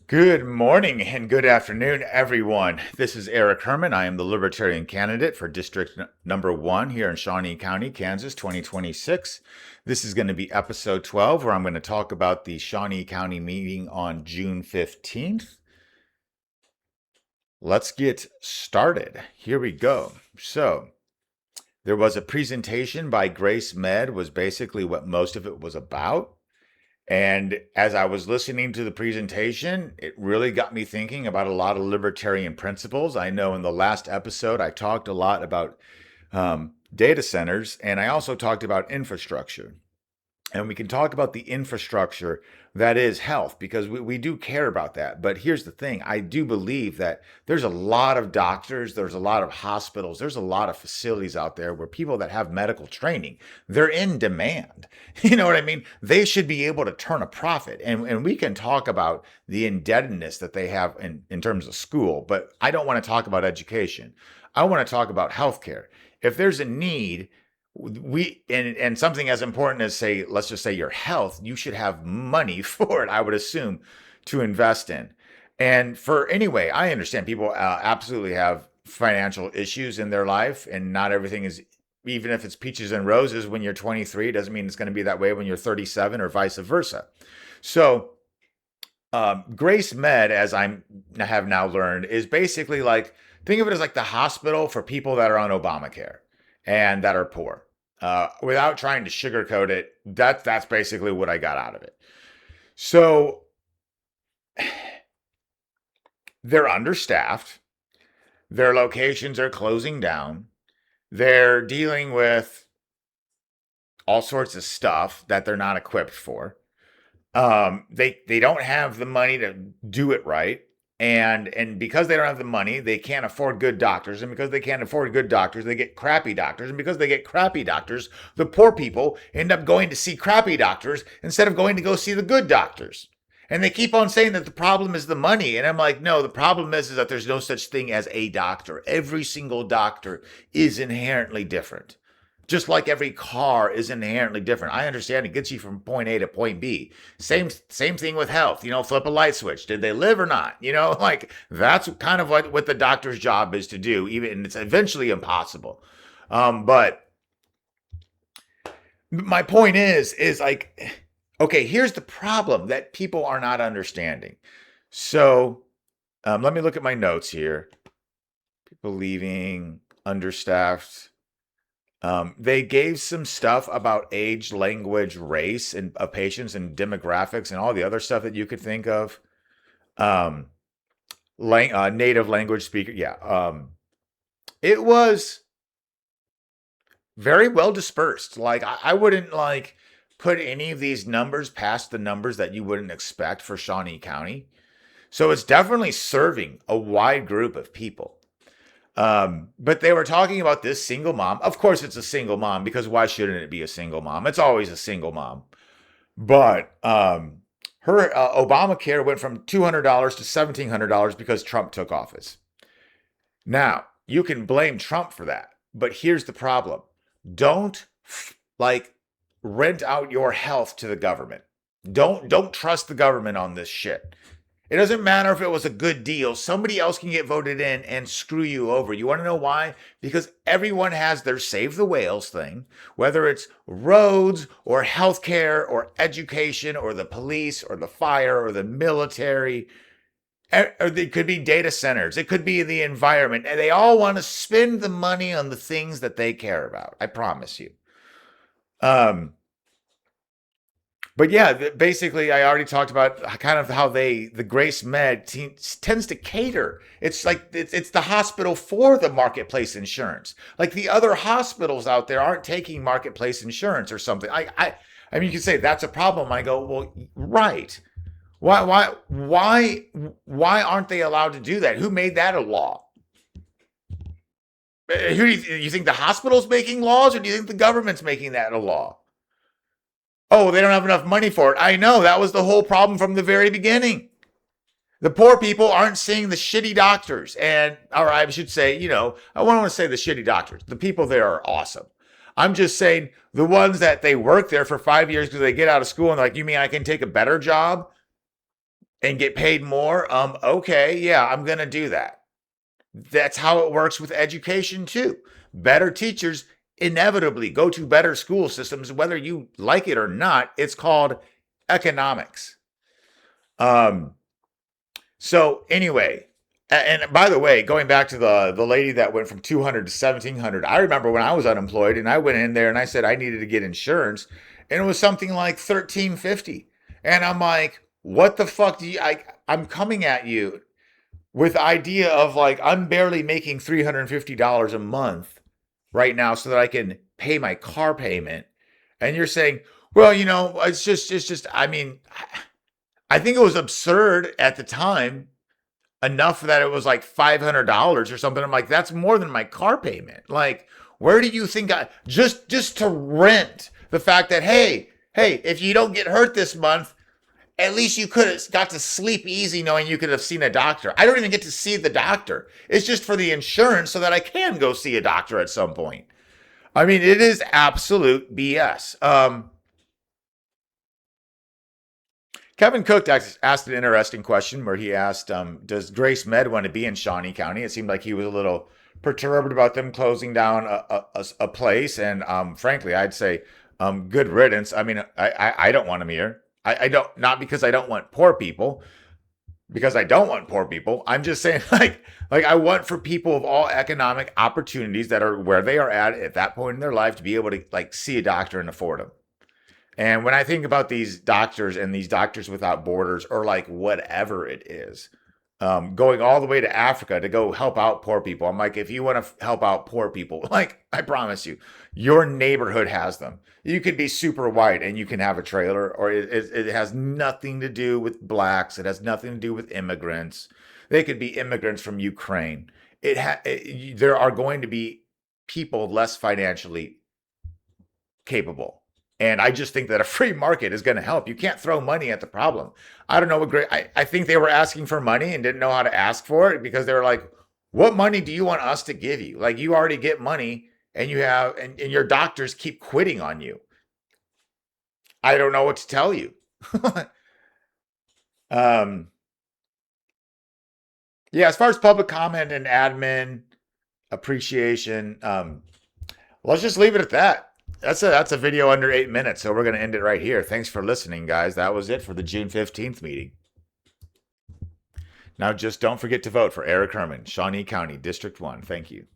Good morning and good afternoon, everyone. This is Eric Herman. I am the Libertarian candidate for District Number 1 here in Shawnee County, Kansas, 2026. This is going to be episode 12, where I'm going to talk about the Shawnee County meeting on June 15th. Let's get started. Here we go. So, there was a presentation by Grace Med, was basically what most of it was about. And as I was listening to the presentation, it really got me thinking about a lot of libertarian principles. I know in the last episode, I talked a lot about data centers, and I also talked about infrastructure. And we can talk about the infrastructure that is health because we do care about that. But here's the thing, I do believe that there's a lot of doctors, there's a lot of hospitals, there's a lot of facilities out there where people that have medical training, they're in demand. You know what I mean? They should be able to turn a profit. And we can talk about the indebtedness that they have in terms of school, but I don't want to talk about education. I want to talk about healthcare. If there's a need, and something as important as, say, let's just say your health, you should have money for it, I would assume, to invest in. And for anyway, I understand people absolutely have financial issues in their life, and not everything is, even if it's peaches and roses when you're 23, doesn't mean it's going to be that way when you're 37 or vice versa. So Grace Med, as I have now learned, is basically like, think of it as like the hospital for people that are on Obamacare and that are poor. Without trying to sugarcoat it, that's basically what I got out of it. So they're understaffed. Their locations are closing down. They're dealing with all sorts of stuff that they're not equipped for. They don't have the money to do it right. And because they don't have the money, they can't afford good doctors. And because they can't afford good doctors, they get crappy doctors. And because they get crappy doctors, the poor people end up going to see crappy doctors instead of going to go see the good doctors. And they keep on saying that the problem is the money. And I'm like, no, the problem is that there's no such thing as a doctor. Every single doctor is inherently different. Just like every car is inherently different. I understand it gets you from point A to point B. Same thing with health. Flip a light switch. Did they live or not? Like that's kind of what the doctor's job is to do. Even it's eventually impossible. But my point is like, okay, here's the problem that people are not understanding. So let me look at my notes here. People leaving, understaffed. They gave some stuff about age, language, race, and of patients and demographics and all the other stuff that you could think of. Um, native language speaker, yeah. It was very well dispersed. Like I wouldn't like put any of these numbers past the numbers that you wouldn't expect for Shawnee County. So it's definitely serving a wide group of people. But they were talking about this single mom. Of course, it's a single mom because why shouldn't it be a single mom? It's always a single mom. But her Obamacare went from $200 to $1,700 because Trump took office. Now, you can blame Trump for that, but here's the problem. Don't like rent out your health to the government. Don't trust the government on this shit. It doesn't matter if it was a good deal. Somebody else can get voted in and screw you over. You want to know why? Because everyone has their save the whales thing, whether it's roads or healthcare or education or the police or the fire or the military. Or it could be data centers. It could be the environment. And they all want to spend the money on the things that they care about. I promise you. Um, But yeah, basically, I already talked about kind of how the Grace Med tends to cater. It's like it's the hospital for the marketplace insurance. Like the other hospitals out there aren't taking marketplace insurance or something. I mean, you can say that's a problem. I go, well, right. Why aren't they allowed to do that? Who made that a law? Who do you think the hospital's making laws, or do you think the government's making that a law? Oh, they don't have enough money for it. I know that was the whole problem from the very beginning. The poor people aren't seeing the shitty doctors. And, or I should say, I don't want to say the shitty doctors. The people there are awesome. I'm just saying the ones that they work there for 5 years because they get out of school and they're like, you mean I can take a better job? and get paid more, okay, yeah, I'm going to do that. That's how it works with education too. Better teachers inevitably go to better school systems, whether you like it or not. It's called economics. Um, so anyway, and by the way, going back to the lady that went from 200 to 1700, I remember when I was unemployed and I went in there and I said I needed to get insurance, and it was something like 1350, and I'm like, what the fuck do you? I'm coming at you with the idea of like I'm barely making $350 a month right now so that I can pay my car payment, and you're saying, well, it's just. I mean, I think it was absurd at the time, enough that it was like $500 or something. I'm like, that's more than my car payment. Like, where do you think I just to rent the fact that hey, if you don't get hurt this month, at least you could have got to sleep easy knowing you could have seen a doctor. I don't even get to see the doctor. It's just for the insurance so that I can go see a doctor at some point. I mean, it is absolute BS. Kevin Cook asked an interesting question where he asked, does Grace Med want to be in Shawnee County? It seemed like he was a little perturbed about them closing down a place. And frankly, I'd say good riddance. I mean, I don't want them here. I don't, not because I don't want poor people, because I don't want poor people. I'm just saying like I want for people of all economic opportunities that are where they are at that point in their life to be able to like see a doctor and afford them. And when I think about these doctors and these doctors without borders or like whatever it is, going all the way to Africa to go help out poor people, I'm like, if you want to help out poor people, like I promise you, your neighborhood has them. You could be super white and you can have a trailer, or it has nothing to do with blacks. It has nothing to do with immigrants. They could be immigrants from Ukraine. There are going to be people less financially capable. And I just think that a free market is going to help. You can't throw money at the problem. I don't know what great. I think they were asking for money and didn't know how to ask for it because they were like, what money do you want us to give you? Like, you already get money and you have, and your doctors keep quitting on you. I don't know what to tell you. um, yeah, as far as public comment and admin appreciation, let's just leave it at that. That's a video under 8 minutes, so we're going to end it right here. Thanks for listening, guys. That was it for the June 15th meeting. Now, just don't forget to vote for Eric Herman, Shawnee County, District 1. Thank you.